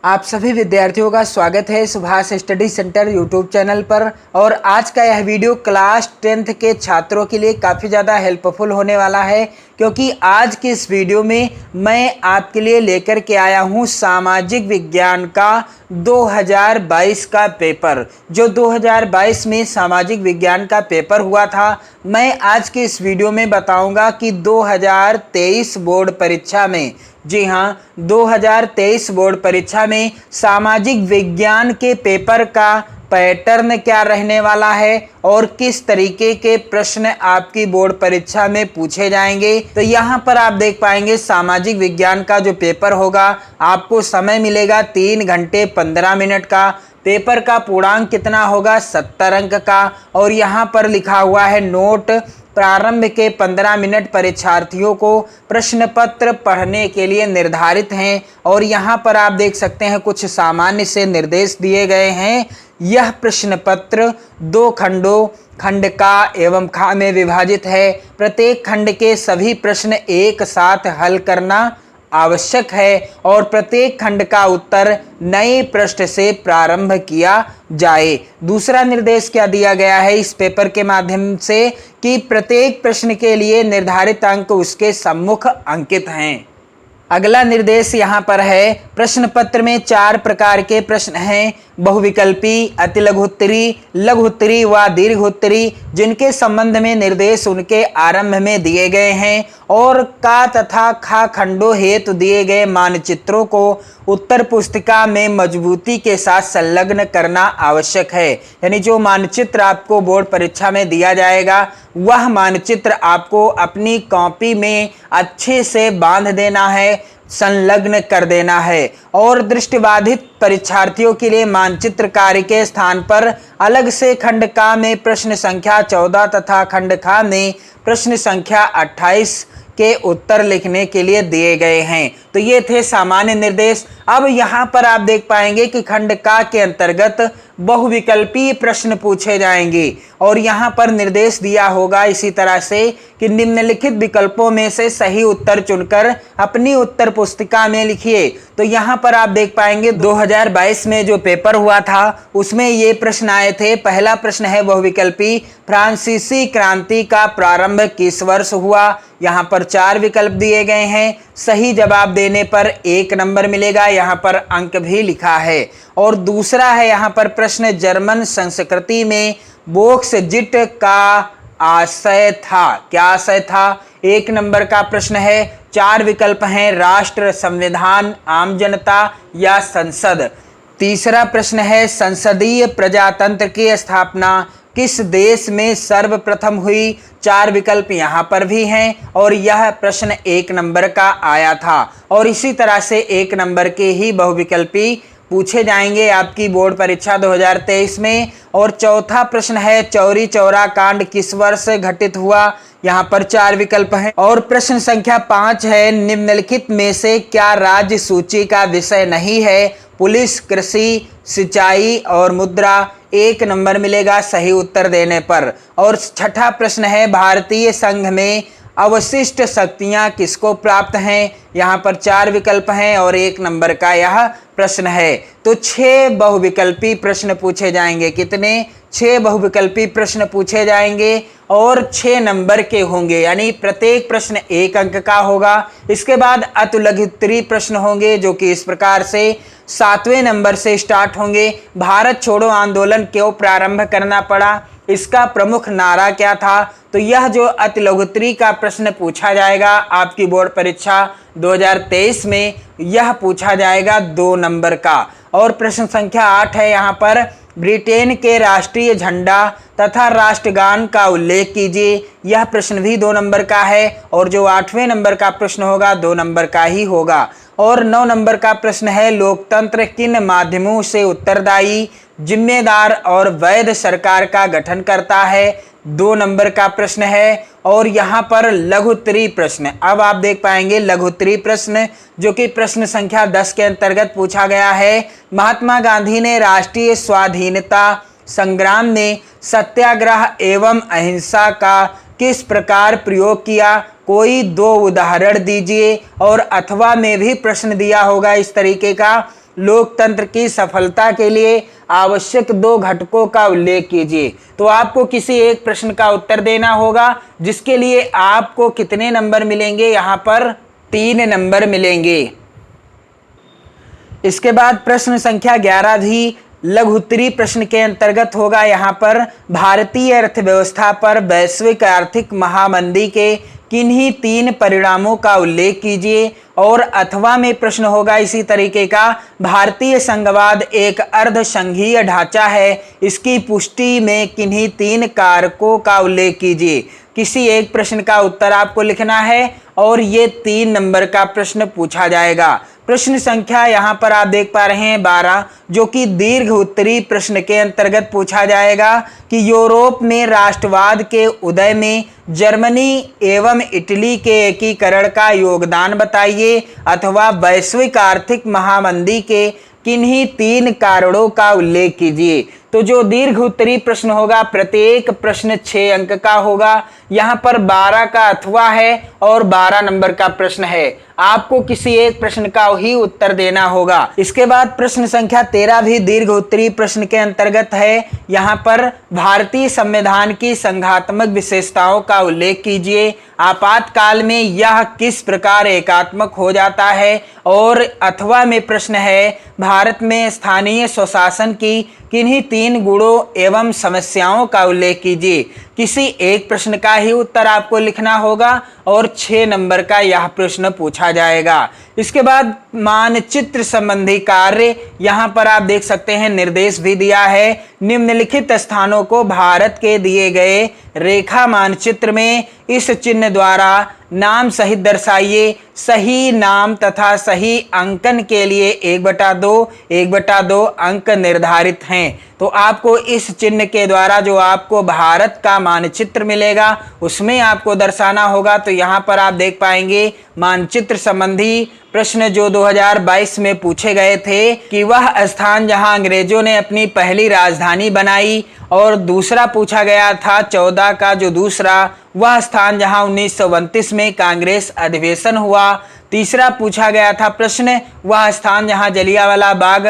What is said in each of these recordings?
आप सभी विद्यार्थियों का स्वागत है Subhash study centre YouTube channel पर। और आज का यह वीडियो क्लास 10th के छात्रों के लिए काफ़ी ज़्यादा हेल्पफुल होने वाला है, क्योंकि आज के इस वीडियो में मैं आपके लिए लेकर के आया हूँ सामाजिक विज्ञान का 2022 का पेपर। जो 2022 में सामाजिक विज्ञान का पेपर हुआ था, मैं आज के इस वीडियो में बताऊंगा कि 2023 बोर्ड परीक्षा में, जी हाँ, 2023 बोर्ड परीक्षा में सामाजिक विज्ञान के पेपर का पैटर्न क्या रहने वाला है और किस तरीके के प्रश्न आपकी बोर्ड परीक्षा में पूछे जाएंगे। तो यहाँ पर आप देख पाएंगे सामाजिक विज्ञान का जो पेपर होगा, आपको समय मिलेगा 3 घंटे 15 मिनट का। पेपर का पूर्णांक कितना होगा? 70 अंक का। और यहाँ पर लिखा हुआ है नोट, प्रारंभ के 15 मिनट परीक्षार्थियों को प्रश्न पत्र पढ़ने के लिए निर्धारित हैं। और यहाँ पर आप देख सकते हैं कुछ सामान्य से निर्देश दिए गए हैं। यह प्रश्न पत्र 2 खंडों, खंड का एवं खा में विभाजित है। प्रत्येक खंड के सभी प्रश्न एक साथ हल करना आवश्यक है और प्रत्येक खंड का उत्तर नए पृष्ठ से प्रारंभ किया जाए। दूसरा निर्देश क्या दिया गया है इस पेपर के माध्यम से कि प्रत्येक प्रश्न के लिए निर्धारित अंक उसके सम्मुख अंकित हैं। अगला निर्देश यहाँ पर है, प्रश्न पत्र में 4 प्रकार के प्रश्न हैं, बहुविकल्पी, अतिलघुत्तरी, लघुत्तरी व दीर्घोत्तरी, जिनके संबंध में निर्देश उनके आरंभ में दिए गए हैं। और का तथा खा खंडों हेतु दिए गए मानचित्रों को उत्तर पुस्तिका में मजबूती के साथ संलग्न करना आवश्यक है। यानी जो मानचित्र आपको बोर्ड परीक्षा में दिया जाएगा, वह मानचित्र आपको अपनी कॉपी में अच्छे से बांध देना है, संलग्न कर देना है। और दृष्टिबाधित परीक्षार्थियों के लिए मानचित्र कार्य के स्थान पर अलग से खंड का में प्रश्न संख्या 14 तथा खंड खा में प्रश्न संख्या 28 के उत्तर लिखने के लिए दिए गए हैं। तो ये थे सामान्य निर्देश। अब यहाँ पर आप देख पाएंगे कि खंड का के अंतर्गत बहुविकल्पीय प्रश्न पूछे जाएंगे और यहाँ पर निर्देश दिया होगा इसी तरह से कि निम्नलिखित विकल्पों में से सही उत्तर चुनकर अपनी उत्तर पुस्तिका में लिखिए। तो यहाँ पर आप देख पाएंगे 2022 में जो पेपर हुआ था उसमें ये प्रश्न आए थे। पहला प्रश्न है बहुविकल्पी, फ्रांसीसी क्रांति का प्रारंभ किस वर्ष हुआ? यहाँ पर 4 विकल्प दिए गए हैं। सही जवाब देने पर 1 नंबर मिलेगा, यहाँ पर अंक भी लिखा है। और दूसरा है यहाँ पर प्रश्न, जर्मन संस्कृति में बोक्सजिट का आशय था। क्या आशय था? 1 नंबर का प्रश्न है। 4 विकल्प हैं, राष्ट्र, संविधान, आम जनता या संसद। तीसरा प्रश्न है, संसदीय प्रजातंत्र की स्थापना किस देश में सर्वप्रथम हुई? 4 विकल्प यहाँ पर भी हैं और यह प्रश्न 1 नंबर का आया था। और इसी तरह से 1 नंबर के ही बहुविकल्पी पूछे जाएंगे आपकी बोर्ड परीक्षा 2023 में। और चौथा प्रश्न है, चौरी चौरा कांड किस वर्ष घटित हुआ? यहाँ पर 4 विकल्प हैं। और प्रश्न संख्या 5 है, निम्नलिखित में से क्या राज्य सूची का विषय नहीं है? पुलिस, कृषि, सिंचाई और मुद्रा। 1 नंबर मिलेगा सही उत्तर देने पर। और छठा प्रश्न है, भारतीय संघ में अवशिष्ट शक्तियां किसको प्राप्त हैं? यहाँ पर 4 विकल्प हैं और 1 नंबर का यह प्रश्न है। तो 6 बहुविकल्पी प्रश्न पूछे जाएंगे। कितने? 6 बहुविकल्पी प्रश्न पूछे जाएंगे और 6 नंबर के होंगे, यानी प्रत्येक प्रश्न 1 अंक का होगा। इसके बाद अतिलघुत्तरी प्रश्न होंगे जो कि इस प्रकार से 7वें नंबर से स्टार्ट होंगे। भारत छोड़ो आंदोलन क्यों प्रारंभ करना पड़ा? इसका प्रमुख नारा क्या था? तो यह जो अतिलघुत्तरी का प्रश्न पूछा जाएगा आपकी बोर्ड परीक्षा 2023 में, यह पूछा जाएगा 2 नंबर का। और प्रश्न संख्या 8 है, यहाँ पर ब्रिटेन के राष्ट्रीय झंडा तथा राष्ट्रगान का उल्लेख कीजिए। यह प्रश्न भी 2 नंबर का है और जो 8वें नंबर का प्रश्न होगा 2 नंबर का ही होगा। और 9 नंबर का प्रश्न है, लोकतंत्र किन माध्यमों से उत्तरदायी, जिम्मेदार और वैध सरकार का गठन करता है? 2 नंबर का प्रश्न है। और यहाँ पर लघुत्तरी प्रश्न, अब आप देख पाएंगे लघुत्तरी प्रश्न जो कि प्रश्न संख्या 10 के अंतर्गत पूछा गया है। महात्मा गांधी ने राष्ट्रीय स्वाधीनता संग्राम में सत्याग्रह एवं अहिंसा का किस प्रकार प्रयोग किया? कोई 2 उदाहरण दीजिए। और अथवा में भी प्रश्न दिया होगा इस तरीके का लोकतंत्र की सफलता के लिए आवश्यक 2 घटकों का उल्लेख कीजिए। तो आपको किसी एक प्रश्न का उत्तर देना होगा, जिसके लिए आपको कितने नंबर मिलेंगे? यहाँ पर 3 नंबर मिलेंगे। इसके बाद प्रश्न संख्या 11 भी लघुत्तरी प्रश्न के अंतर्गत होगा। यहाँ पर भारतीय अर्थव्यवस्था पर वैश्विक आर्थिक महामंदी के किन्हीं 3 परिणामों का उल्लेख कीजिए। और अथवा में प्रश्न होगा इसी तरीके का, भारतीय संघवाद एक अर्ध संघीय ढांचा है, इसकी पुष्टि में किन्हीं 3 कारकों का उल्लेख कीजिए। किसी एक प्रश्न का उत्तर आपको लिखना है और ये 3 नंबर का प्रश्न पूछा जाएगा। प्रश्न संख्या यहाँ पर आप देख पा रहे हैं 12, जो कि दीर्घ उत्तरी प्रश्न के अंतर्गत पूछा जाएगा कि यूरोप में राष्ट्रवाद के उदय में जर्मनी एवं इटली के एकीकरण का योगदान बताइए, अथवा वैश्विक आर्थिक महामंदी के किन्हीं 3 कारणों का उल्लेख कीजिए। तो जो दीर्घ उत्तरी प्रश्न होगा, प्रत्येक प्रश्न 6 अंक का होगा। यहाँ पर 12 का अथवा है और 12 नंबर का प्रश्न है। आपको किसी एक प्रश्न का ही उत्तर देना होगा। इसके बाद प्रश्न संख्या 13 भी दीर्घ उत्तरी प्रश्न के अंतर्गत है। यहाँ पर भारतीय संविधान की संघात्मक विशेषताओं का उल्लेख कीजिए। आपातकाल में यह किस प्रकार एकात्मक हो जाता है? और अथवा में प्रश्न है, भारत में स्थानीय स्वशासन की किन्हीं 3 गुणों एवं समस्याओं का उल्लेख कीजिए। किसी एक प्रश्न का ही उत्तर आपको लिखना होगा और 6 नंबर का यह प्रश्न पूछा जाएगा। इसके बाद मानचित्र संबंधी कार्य, यहाँ पर आप देख सकते हैं निर्देश भी दिया है। निम्नलिखित स्थानों को भारत के दिए गए रेखा मानचित्र में इस चिन्ह द्वारा नाम सहित दर्शाइए। सही नाम तथा सही अंकन के लिए 1/2 अंक निर्धारित हैं। तो आपको इस चिन्ह के द्वारा जो आपको भारत का मानचित्र मिलेगा उसमें आपको दर्शाना होगा। तो यहाँ पर आप देख पाएंगे मानचित्र संबंधी प्रश्न जो 2022 में पूछे गए थे कि वह स्थान जहां अंग्रेजों ने अपनी पहली राजधानी बनाई, और दूसरा पूछा गया था 14 का जो दूसरा, वह स्थान जहां 1929 में कांग्रेस अधिवेशन हुआ। तीसरा पूछा गया था प्रश्न, वह स्थान जहां जलियांवाला बाग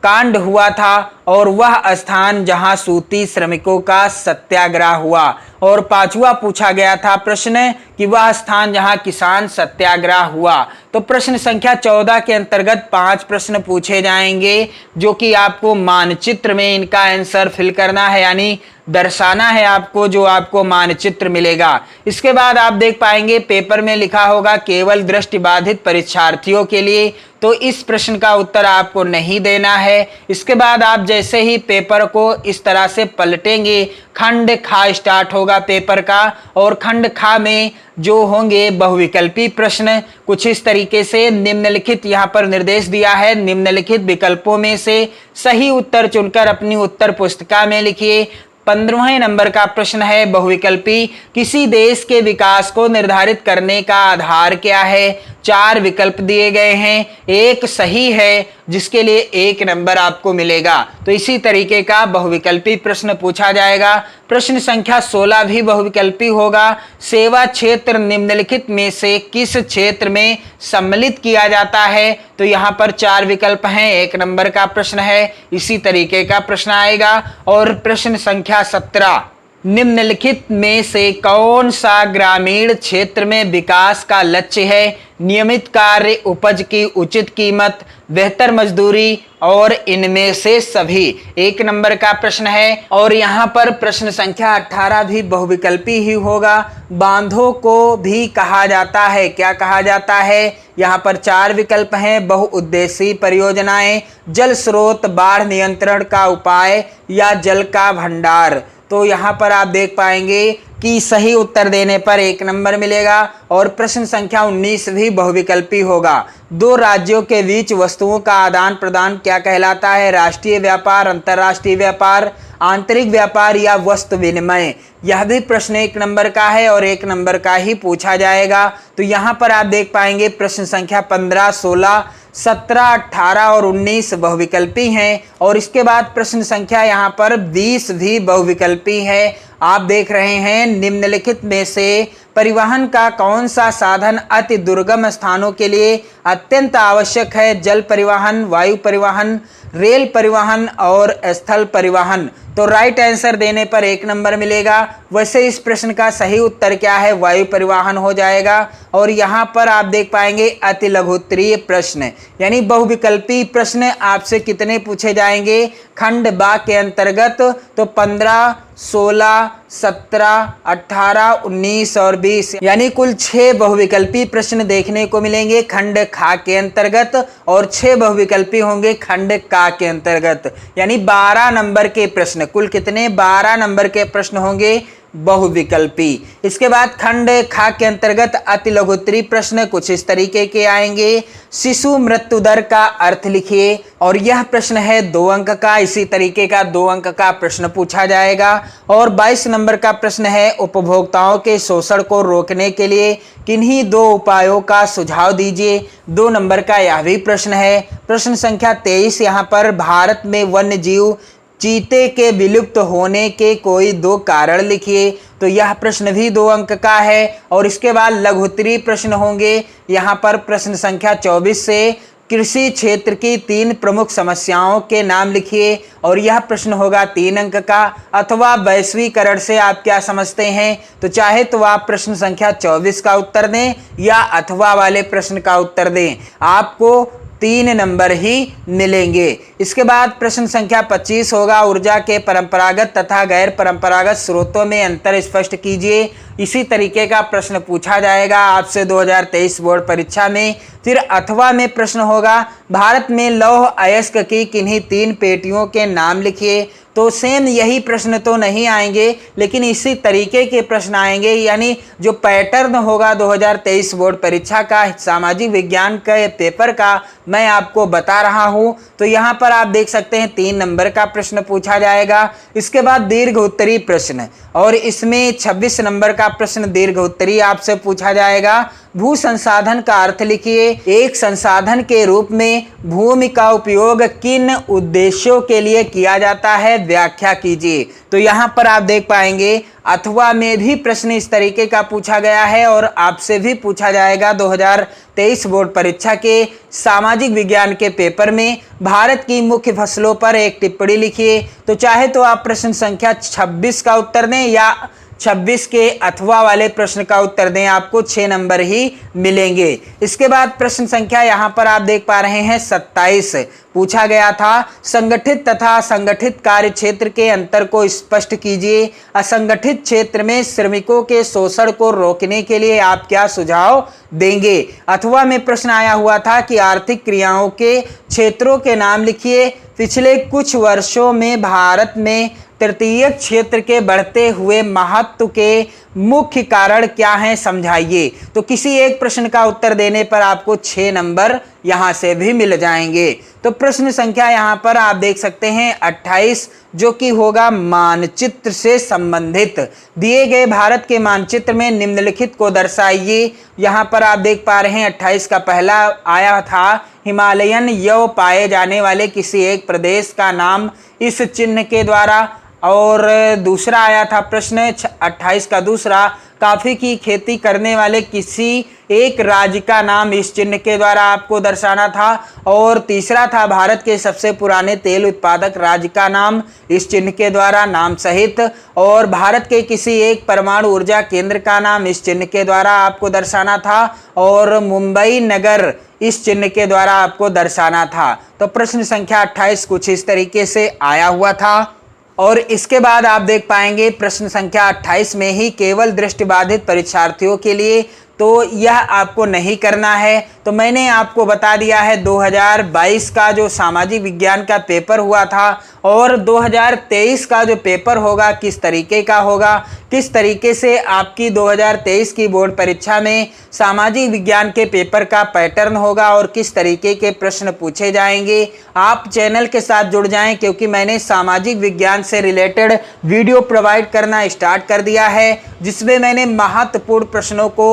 कांड हुआ था, और वह स्थान जहां सूती श्रमिकों का सत्याग्रह हुआ। और 5वां पूछा गया था प्रश्न कि वह स्थान जहां किसान सत्याग्रह हुआ। तो प्रश्न संख्या 14 के अंतर्गत 5 प्रश्न पूछे जाएंगे, जो कि आपको मानचित्र में इनका आंसर फिल करना है, यानी दर्शाना है आपको जो आपको मानचित्र मिलेगा। इसके बाद आप देख पाएंगे पेपर में लिखा होगा केवल दृष्टिबाधित परीक्षार्थियों के लिए, तो इस प्रश्न का उत्तर आपको नहीं देना है। इसके बाद आप जैसे ही पेपर को इस तरह से पलटेंगे, खंड खा स्टार्ट होगा पेपर का, और खंड खा में जो होंगे बहुविकल्पी प्रश्न कुछ इस तरीके से निम्नलिखित यहाँ पर निर्देश दिया है। निम्नलिखित विकल्पों में से सही उत्तर चुनकर अपनी उत्तर पुस्तिका में लिखिए। 15वें नंबर का प्रश्न है बहुविकल्पी, किसी देश के विकास को निर्धारित करने का आधार क्या है? 4 विकल्प दिए गए हैं, एक सही है जिसके लिए 1 नंबर आपको मिलेगा। तो इसी तरीके का बहुविकल्पी प्रश्न पूछा जाएगा। प्रश्न संख्या 16 भी बहुविकल्पी होगा। सेवा क्षेत्र निम्नलिखित में से किस क्षेत्र में सम्मिलित किया जाता है? तो यहाँ पर 4 विकल्प हैं, 1 नंबर का प्रश्न है, इसी तरीके का प्रश्न आएगा। और प्रश्न संख्या 17, निम्नलिखित में से कौन सा ग्रामीण क्षेत्र में विकास का लक्ष्य है? नियमित कार्य, उपज की उचित कीमत, बेहतर मजदूरी, और इनमें से सभी। 1 नंबर का प्रश्न है। और यहाँ पर प्रश्न संख्या 18 भी बहुविकल्पी ही होगा। बांधों को भी कहा जाता है, क्या कहा जाता है? यहाँ पर 4 विकल्प हैं, बहुउद्देशीय परियोजनाएं, जल स्रोत, बाढ़ नियंत्रण का उपाय, या जल का भंडार। तो यहाँ पर आप देख पाएंगे कि सही उत्तर देने पर 1 नंबर मिलेगा। और प्रश्न संख्या 19 भी बहुविकल्पी होगा। 2 राज्यों के बीच वस्तुओं का आदान प्रदान क्या कहलाता है? राष्ट्रीय व्यापार, अंतर्राष्ट्रीय व्यापार, आंतरिक व्यापार, या वस्तु विनिमय। यह भी प्रश्न 1 नंबर का है और 1 नंबर का ही पूछा जाएगा। तो यहाँ पर आप देख पाएंगे प्रश्न संख्या 15, 16, 17, 18 और 19 बहुविकल्पी हैं। और इसके बाद प्रश्न संख्या यहाँ पर 20 भी बहुविकल्पी है। आप देख रहे हैं निम्नलिखित में से परिवहन का कौन सा साधन अति दुर्गम स्थानों के लिए अत्यंत आवश्यक है? जल परिवहन, वायु परिवहन, रेल परिवहन और स्थल परिवहन। तो राइट आंसर देने पर 1 नंबर मिलेगा। वैसे इस प्रश्न का सही उत्तर क्या है? वायु परिवहन हो जाएगा। और यहाँ पर आप देख पाएंगे अति लघुत्तरीय प्रश्न यानी बहुविकल्पी प्रश्न आपसे कितने पूछे जाएंगे खंड बा के अंतर्गत? तो 15, 16, 17, 18, 19 और 20 यानी कुल 6 बहुविकल्पी प्रश्न देखने को मिलेंगे खंड खा के अंतर्गत और 6 बहुविकल्पी होंगे खंड का के अंतर्गत, यानी 12 नंबर के प्रश्न। कुल कितने? 12 नंबर के प्रश्न होंगे बहुविकल्पी। इसके बाद खंड खा के अंतर्गत अति लघुत्तरीय प्रश्न कुछ इस तरीके के आएंगे। शिशु मृत्यु दर का अर्थ लिखिए, और यह प्रश्न है 2 अंक का। इसी तरीके का 2 अंक का प्रश्न पूछा जाएगा। और 22 नंबर का प्रश्न है उपभोक्ताओं के शोषण को रोकने के लिए किन्हीं 2 उपायों का सुझाव दीजिए। 2 नंबर का यह भी प्रश्न है। प्रश्न संख्या 23 यहाँ पर भारत में वन्य जीव चीते के विलुप्त होने के कोई 2 कारण लिखिए। तो यह प्रश्न भी 2 अंक का है। और इसके बाद लघुत्तरीय प्रश्न होंगे यहाँ पर प्रश्न संख्या 24 से कृषि क्षेत्र की 3 प्रमुख समस्याओं के नाम लिखिए, और यह प्रश्न होगा 3 अंक का। अथवा वैश्वीकरण से आप क्या समझते हैं? तो चाहे तो आप प्रश्न संख्या 24 का उत्तर दें या अथवा वाले प्रश्न का उत्तर दें, आपको 3 नंबर ही मिलेंगे। इसके बाद प्रश्न संख्या 25 होगा ऊर्जा के परंपरागत तथा गैर परंपरागत स्रोतों में अंतर स्पष्ट कीजिए। इसी तरीके का प्रश्न पूछा जाएगा आपसे 2023 बोर्ड परीक्षा में। फिर अथवा में प्रश्न होगा भारत में लौह अयस्क की किन्हीं 3 पेटियों के नाम लिखिए। तो सेम यही प्रश्न तो नहीं आएंगे, लेकिन इसी तरीके के प्रश्न आएंगे, यानी जो पैटर्न होगा 2023 बोर्ड परीक्षा का सामाजिक विज्ञान के पेपर का मैं आपको बता रहा हूं। तो यहां पर आप देख सकते हैं 3 नंबर का प्रश्न पूछा जाएगा। इसके बाद दीर्घ उत्तरीय प्रश्न, और इसमें 26 नंबर का प्रश्न दीर्घ उत्तरीय आपसे पूछा जाएगा। भू संसाधन का अर्थ लिखिए। एक संसाधन के रूप में भूमि का उपयोग किन उद्देश्यों के लिए किया जाता है? व्याख्या कीजिए। तो यहाँ पर आप देख पाएंगे अथवा में भी प्रश्न इस तरीके का पूछा गया है, और आपसे भी पूछा जाएगा 2023 बोर्ड परीक्षा के सामाजिक विज्ञान के पेपर में। भारत की मुख्य फसलों पर एक टिप्पणी लिखिए। तो चाहे तो आप प्रश्न संख्या 26 का उत्तर दें या 26 के अथवा वाले प्रश्न का उत्तर दें, आपको 6 नंबर ही मिलेंगे। इसके बाद प्रश्न संख्या यहां पर आप देख पा रहे हैं 27 पूछा गया था। संगठित तथा असंगठित कार्य क्षेत्र के अंतर को स्पष्ट कीजिए। असंगठित क्षेत्र में श्रमिकों के शोषण को रोकने के लिए आप क्या सुझाव देंगे? अथवा में प्रश्न आया हुआ था कि आर्थिक क्रियाओं के क्षेत्रों के नाम लिखिए। पिछले कुछ वर्षों में भारत में तृतीय क्षेत्र के बढ़ते हुए महत्व के मुख्य कारण क्या हैं? समझाइए। तो किसी एक प्रश्न का उत्तर देने पर आपको 6 नंबर यहां से भी मिल जाएंगे। तो प्रश्न संख्या यहां पर आप देख सकते हैं 28, जो कि होगा मानचित्र से संबंधित। दिए गए भारत के मानचित्र में निम्नलिखित को दर्शाइए। यहां पर आप देख पा रहे हैं 28 का पहला आया था हिमालयन यव पाए जाने वाले किसी एक प्रदेश का नाम इस चिन्ह के द्वारा, और दूसरा आया था प्रश्न 28 का दूसरा कॉफी की खेती करने वाले किसी एक राज्य का नाम इस चिन्ह के द्वारा आपको दर्शाना था, और तीसरा था भारत के सबसे पुराने तेल उत्पादक राज्य का नाम इस चिन्ह के द्वारा नाम सहित, और भारत के किसी एक परमाणु ऊर्जा केंद्र का नाम इस चिन्ह के द्वारा आपको दर्शाना था, और मुंबई नगर इस चिन्ह के द्वारा आपको दर्शाना था। तो प्रश्न संख्या 28 कुछ इस तरीके से आया हुआ था। और इसके बाद आप देख पाएंगे प्रश्न संख्या 28 में ही केवल दृष्टिबाधित परीक्षार्थियों के लिए, तो यह आपको नहीं करना है। तो मैंने आपको बता दिया है 2022 का जो सामाजिक विज्ञान का पेपर हुआ था और 2023 का जो पेपर होगा किस तरीके का होगा, किस तरीके से आपकी 2023 की बोर्ड परीक्षा में सामाजिक विज्ञान के पेपर का पैटर्न होगा और किस तरीके के प्रश्न पूछे जाएंगे। आप चैनल के साथ जुड़ जाएं, क्योंकि मैंने सामाजिक विज्ञान से रिलेटेड वीडियो प्रोवाइड करना स्टार्ट कर दिया है, जिसमें मैंने महत्वपूर्ण प्रश्नों को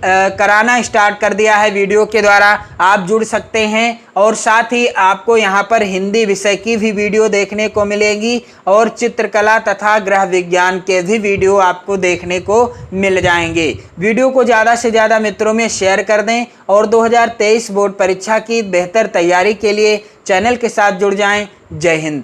कराना स्टार्ट कर दिया है। वीडियो के द्वारा आप जुड़ सकते हैं और साथ ही आपको यहाँ पर हिंदी विषय की भी वीडियो देखने को मिलेगी और चित्रकला तथा गृह विज्ञान के भी वीडियो आपको देखने को मिल जाएंगे। वीडियो को ज़्यादा से ज़्यादा मित्रों में शेयर कर दें और 2023 बोर्ड परीक्षा की बेहतर तैयारी के लिए चैनल के साथ जुड़ जाएं। जय हिंद।